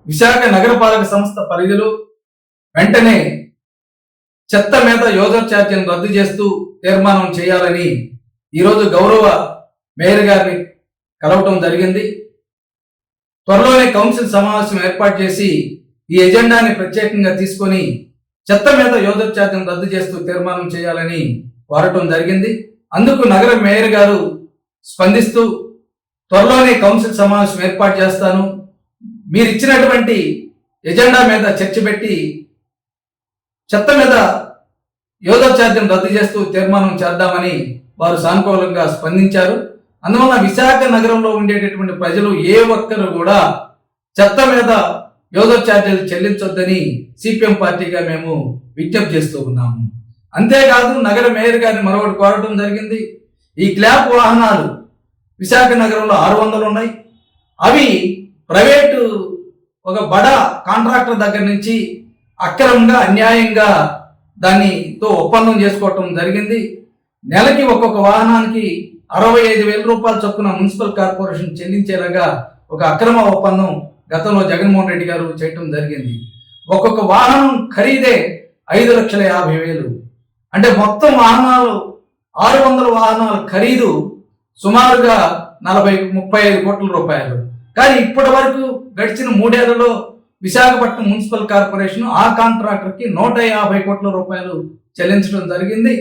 విశాఖ నగరపాలక సంస్థ పరిధిలో వెంటనే చెత్త మీద యూజర్ ఛార్జీలను రద్దు చేస్తూ తీర్మానం చేయాలని ఈరోజు గౌరవ మేయర్ గారిని కలవటం జరిగింది. త్వరలోనే కౌన్సిల్ సమావేశం ఏర్పాటు చేసి ఈ ఎజెండాని ప్రత్యేకంగా తీసుకొని చెత్త మీద యూజర్ ఛార్జీలను రద్దు చేస్తూ తీర్మానం చేయాలని కోరటం జరిగింది. అందుకు నగర మేయర్ గారు స్పందిస్తూ త్వరలోనే కౌన్సిల్ సమావేశం ఏర్పాటు చేస్తాను, మీరు ఇచ్చినటువంటి ఎజెండా మీద చర్చ పెట్టి చెత్త మీద యూజర్ ఛార్జీలను రద్దు చేస్తూ తీర్మానం చేద్దామని వారు సానుకూలంగా స్పందించారు. అందువల్ల విశాఖ నగరంలో ఉండేటటువంటి ప్రజలు ఏ ఒక్కరు కూడా చెత్త మీద యూజర్ ఛార్జీలు చెల్లించొద్దని సిపిఎం పార్టీగా మేము విజ్ఞప్తి చేస్తూ ఉన్నాము. అంతేకాదు నగర మేయర్ గారిని మరొకటి కోరటం జరిగింది. ఈ క్లాప్ వాహనాలు విశాఖ నగరంలో 600 ఉన్నాయి. అవి ప్రైవేటు ఒక బడా కాంట్రాక్టర్ దగ్గర నుంచి అక్రమంగా అన్యాయంగా దానితో ఒప్పందం చేసుకోవటం జరిగింది. నెలకి ఒక్కొక్క వాహనానికి 65,000 రూపాయల చొప్పున మున్సిపల్ కార్పొరేషన్ చెల్లించేలాగా ఒక అక్రమ ఒప్పందం గతంలో జగన్మోహన్ రెడ్డి గారు చేయటం జరిగింది. ఒక్కొక్క వాహనం ఖరీదే 5,50,000. అంటే మొత్తం వాహనాలు 600 వాహనాల ఖరీదు సుమారుగా 40-35 కోట్ల రూపాయలు. కానీ ఇప్పటి వరకు గడిచిన 3 ఏళ్లలో విశాఖపట్నం మున్సిపల్ కార్పొరేషన్ ఆ కాంట్రాక్టర్కి 150 కోట్ల రూపాయలు చెల్లించడం జరిగింది.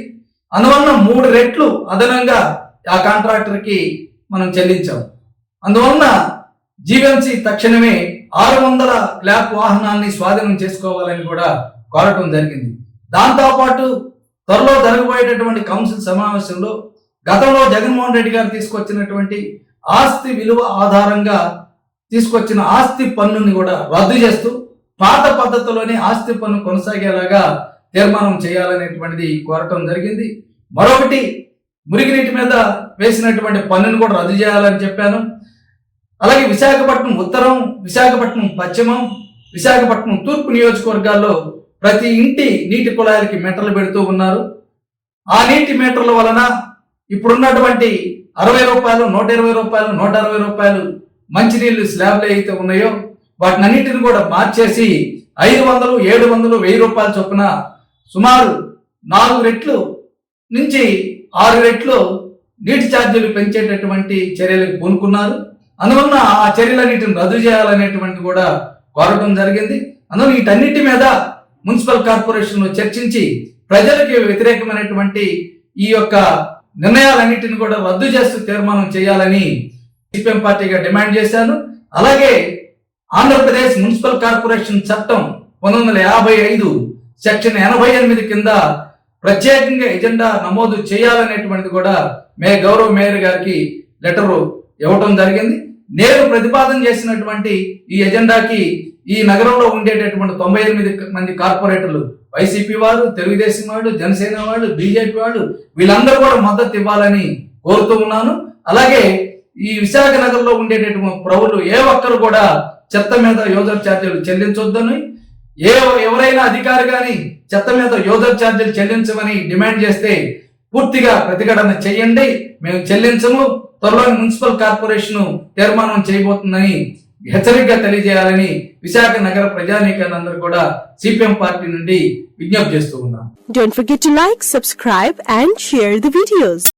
అందువలన 3 రెట్లు అదనంగా ఆ కాంట్రాక్టర్కి మనం చెల్లించాం. అందువలన జీవీఎంసీ తక్షణమే 600 క్లాప్ వాహనాన్ని స్వాధీనం చేసుకోవాలని కూడా కోరటం జరిగింది. దాంతోపాటు త్వరలో జరగబోయేటటువంటి కౌన్సిల్ సమావేశంలో గతంలో జగన్మోహన్ రెడ్డి గారు తీసుకొచ్చినటువంటి ఆస్తి విలువ ఆధారంగా తీసుకొచ్చిన ఆస్తి పన్నుని కూడా రద్దు చేస్తూ పాత పద్ధతిలోనే ఆస్తి పన్ను కొనసాగేలాగా తీర్మానం చేయాలనేటువంటిది కోరటం జరిగింది. మరొకటి మురికినీటి మీద వేసినటువంటి పన్నును కూడా రద్దు చేయాలని చెప్పాను. అలాగే విశాఖపట్నం ఉత్తరం, విశాఖపట్నం పశ్చిమం, విశాఖపట్నం తూర్పు నియోజకవర్గాల్లో ప్రతి ఇంటి నీటి కుళాయిలకి మీటర్లు పెడుతూ ఉన్నారు. ఆ నీటి మీటర్ల వలన ఇప్పుడున్నటువంటి 60 రూపాయలు, 120 రూపాయలు, 160 రూపాయలు మంచినీళ్ళు స్లాబ్లు అయితే ఉన్నాయో వాటినన్నింటిని కూడా మార్చేసి 500, 700, 1000 రూపాయల చొప్పున సుమారు 4 రెట్లు నుంచి 6 రెట్లు నీటి ఛార్జీలు పెంచేటటువంటి చర్యలకు పూనుకున్నారు. అందువలన ఆ చర్యలన్నిటిని రద్దు చేయాలనేటువంటి కూడా కోరటం జరిగింది. అందువల్ల వీటన్నిటి మీద మున్సిపల్ కార్పొరేషన్లో చర్చించి ప్రజలకు వ్యతిరేకమైనటువంటి ఈ యొక్క నిర్ణయాలన్నింటిని కూడా రద్దు చేస్తూ తీర్మానం చేయాలని సిపిఎం పార్టీగా డిమాండ్ చేశాను. అలాగే ఆంధ్రప్రదేశ్ మున్సిపల్ కార్పొరేషన్ చట్టం 1955 సెక్షన్ 88 కింద ప్రత్యేకంగా ఎజెండా నమోదు చేయాలనేటువంటిది కూడా గౌరవ మేయర్ గారికి లెటరు ఇవ్వటం జరిగింది. నేను ప్రతిపాదన చేసినటువంటి ఈ ఎజెండాకి ఈ నగరంలో ఉండేటటువంటి 98 మంది కార్పొరేటర్లు, వైసీపీ వాళ్ళు, తెలుగుదేశం వాళ్ళు, జనసేన వాళ్ళు, బీజేపీ వాళ్ళు వీళ్ళందరూ కూడా మద్దతు ఇవ్వాలని కోరుతూ ఉన్నాను. అలాగే ఈ విశాఖ నగరంలో ఉండేటటువంటి ప్రజలు ఏ ఒక్కరు కూడా చెత్త మీద యూజర్ ఛార్జీలు చెల్లించొద్దని, ఎవరైనా అధికారి కానీ చెత్త మీద యూజర్ ఛార్జీలు చెల్లించమని డిమాండ్ చేస్తే పూర్తిగా ప్రతిఘటన చేయండి, మేము చెల్లించము, త్వరలో మున్సిపల్ కార్పొరేషన్ తీర్మానం చేయబోతుందని హెచ్చరికగా తెలియజేయాలని విశాఖ నగర ప్రజానీకాలందరూ కూడా సిపిఎం పార్టీ నుండి విజ్ఞప్తి చేస్తూ ఉన్నాం. Don't forget to like, subscribe and share the videos.